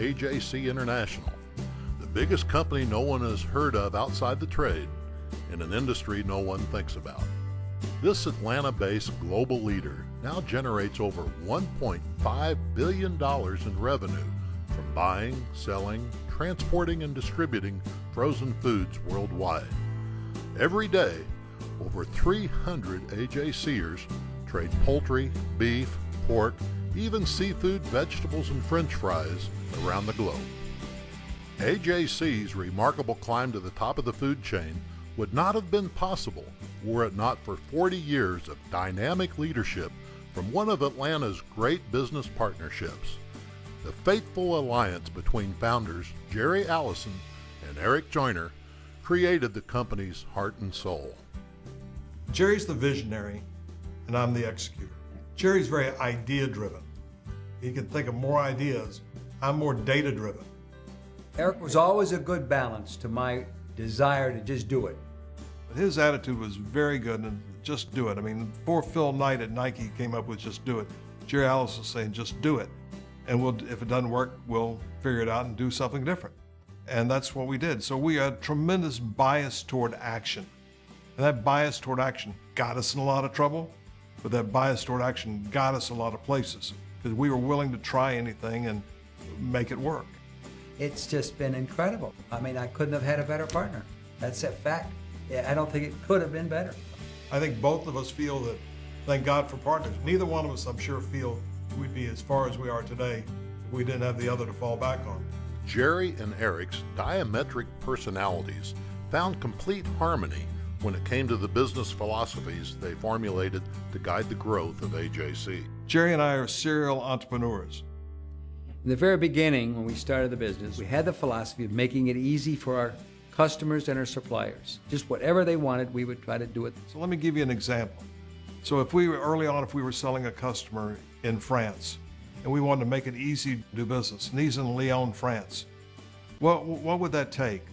AJC International, the biggest company no one has heard of outside the trade in an industry no one thinks about. This Atlanta-based global leader now generates over $1.5 billion in revenue from buying, selling, transporting, and distributing frozen foods worldwide. Every day, over 300 AJCers trade poultry, beef, pork, even seafood, vegetables, and French fries around the globe. AJC's remarkable climb to the top of the food chain would not have been possible were it not for 40 years of dynamic leadership from one of Atlanta's great business partnerships. The fateful alliance between founders Jerry Allison and Eric Joyner created the company's heart and soul. Jerry's the visionary, and I'm the executor. Jerry's very idea-driven. He can think of more ideas. I'm more data-driven. Eric was always a good balance to my desire to just do it. But his attitude was very good, and just do it. I mean, before Phil Knight at Nike came up with just do it, Jerry Allison was saying just do it. And if it doesn't work, we'll figure it out and do something different. And that's what we did. So we had tremendous bias toward action. And that bias toward action got us in a lot of trouble, but that bias toward action got us a lot of places because we were willing to try anything and make it work. It's just been incredible. I mean, I couldn't have had a better partner. That's a fact. Yeah, I don't think it could have been better. I think both of us feel that, thank God for partners. Neither one of us, I'm sure, feel we'd be as far as we are today if we didn't have the other to fall back on. Jerry and Eric's diametric personalities found complete harmony when it came to the business philosophies they formulated to guide the growth of AJC. Jerry and I are serial entrepreneurs. In the very beginning, when we started the business, we had the philosophy of making it easy for our customers and our suppliers. Just whatever they wanted, we would try to do it. So let me give you an example. So if we were selling a customer in France, and we wanted to make it easy to do business, and he's in Lyon, France, what would that take?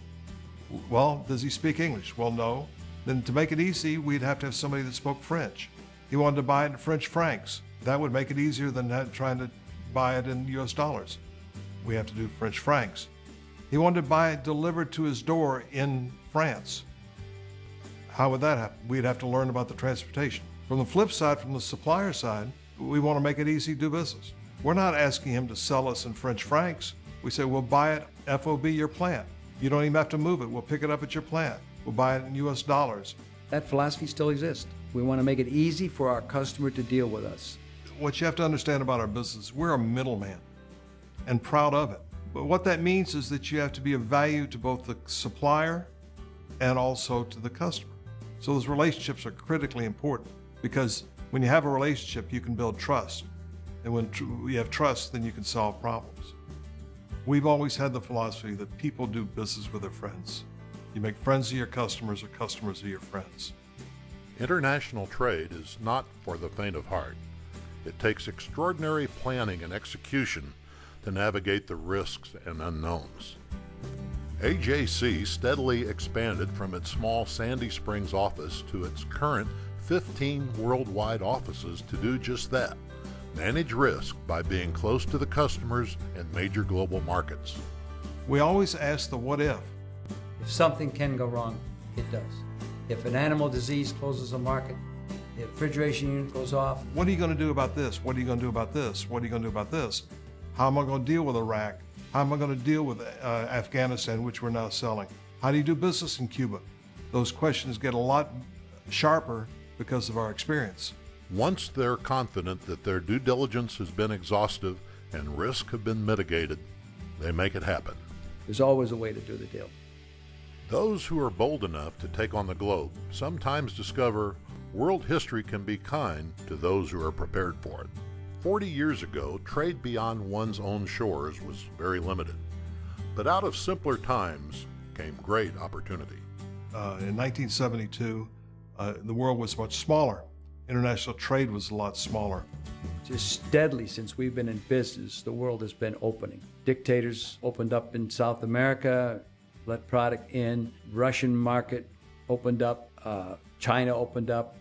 Well, does he speak English? Well, no. Then to make it easy, we'd have to have somebody that spoke French. He wanted to buy it in French francs. That would make it easier than trying to buy it in US dollars. We have to do French francs. He wanted to buy it delivered to his door in France. How would that happen? We'd have to learn about the transportation. From the flip side, from the supplier side, we want to make it easy to do business. We're not asking him to sell us in French francs. We say, we'll buy it FOB your plant. You don't even have to move it. We'll pick it up at your plant. We'll buy it in US dollars. That philosophy still exists. We want to make it easy for our customer to deal with us. What you have to understand about our business, we're a middleman and proud of it. But what that means is that you have to be of value to both the supplier and also to the customer. So those relationships are critically important because when you have a relationship, you can build trust. And when you have trust, then you can solve problems. We've always had the philosophy that people do business with their friends. You make friends of your customers or customers of your friends. International trade is not for the faint of heart. It takes extraordinary planning and execution to navigate the risks and unknowns. AJC steadily expanded from its small Sandy Springs office to its current 15 worldwide offices to do just that, manage risk by being close to the customers in major global markets. We always ask the what if. If something can go wrong, it does. If an animal disease closes a market, the refrigeration unit goes off. What are you going to do about this? What are you going to do about this? What are you going to do about this? How am I going to deal with Iraq? How am I going to deal with Afghanistan, which we're now selling? How do you do business in Cuba? Those questions get a lot sharper because of our experience. Once they're confident that their due diligence has been exhaustive and risks have been mitigated, they make it happen. There's always a way to do the deal. Those who are bold enough to take on the globe sometimes discover world history can be kind to those who are prepared for it. 40 years ago, trade beyond one's own shores was very limited. But out of simpler times came great opportunity. In 1972, the world was much smaller. International trade was a lot smaller. Just steadily since we've been in business, the world has been opening. Dictators opened up in South America, let product in. Russian market opened up. China opened up.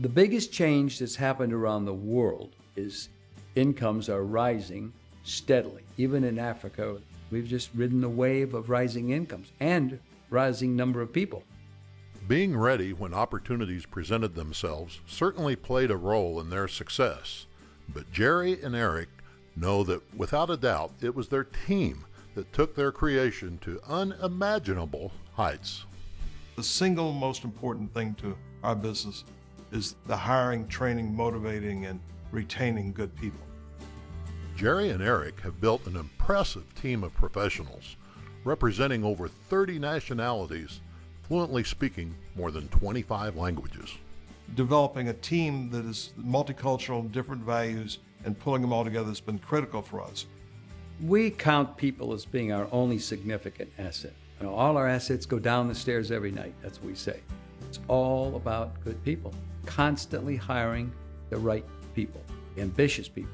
The biggest change that's happened around the world is incomes are rising steadily. Even in Africa, we've just ridden the wave of rising incomes and rising number of people. Being ready when opportunities presented themselves certainly played a role in their success. But Jerry and Eric know that without a doubt it was their team that took their creation to unimaginable heights. The single most important thing to our business is the hiring, training, motivating, and retaining good people. Jerry and Eric have built an impressive team of professionals, representing over 30 nationalities, fluently speaking more than 25 languages. Developing a team that is multicultural, different values, and pulling them all together has been critical for us. We count people as being our only significant asset. You know, all our assets go down the stairs every night, that's what we say. It's all about good people, constantly hiring the right people, ambitious people.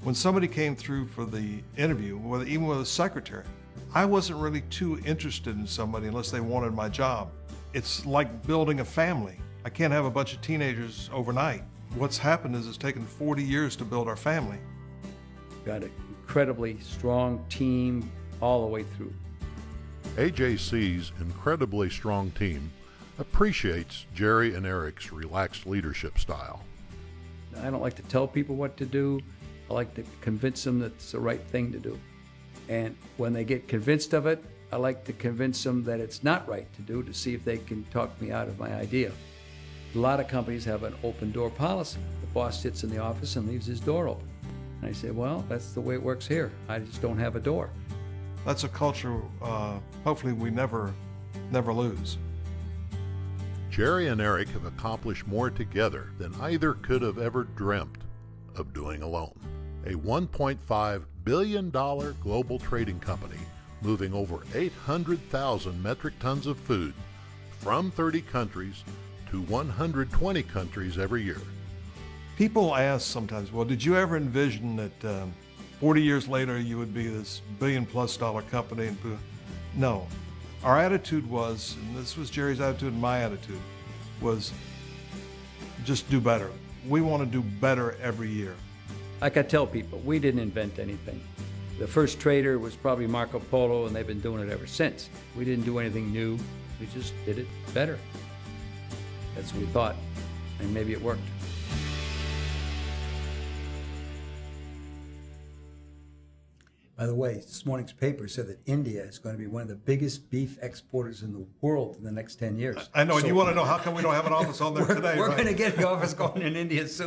When somebody came through for the interview, even with a secretary, I wasn't really too interested in somebody unless they wanted my job. It's like building a family. I can't have a bunch of teenagers overnight. What's happened is it's taken 40 years to build our family. Got an incredibly strong team all the way through. AJC's incredibly strong team appreciates Jerry and Eric's relaxed leadership style. I don't like to tell people what to do. I like to convince them that it's the right thing to do. And when they get convinced of it, I like to convince them that it's not right to do, to see if they can talk me out of my idea. A lot of companies have an open door policy. The boss sits in the office and leaves his door open. And I say, well, that's the way it works here. I just don't have a door. That's a culture hopefully we never lose. Jerry and Eric have accomplished more together than either could have ever dreamt of doing alone. A $1.5 billion global trading company moving over 800,000 metric tons of food from 30 countries to 120 countries every year. People ask sometimes, well, did you ever envision that 40 years later you would be this $1 billion+ company? No. Our attitude was, and this was Jerry's attitude and my attitude, was just do better. We want to do better every year. Like I tell people, we didn't invent anything. The first trader was probably Marco Polo, and they've been doing it ever since. We didn't do anything new. We just did it better. That's what we thought, and maybe it worked. By the way, this morning's paper said that India is going to be one of the biggest beef exporters in the world in the next 10 years. I know, and you want to know how come we don't have an office on there today, We're right? going to get the office going in India soon.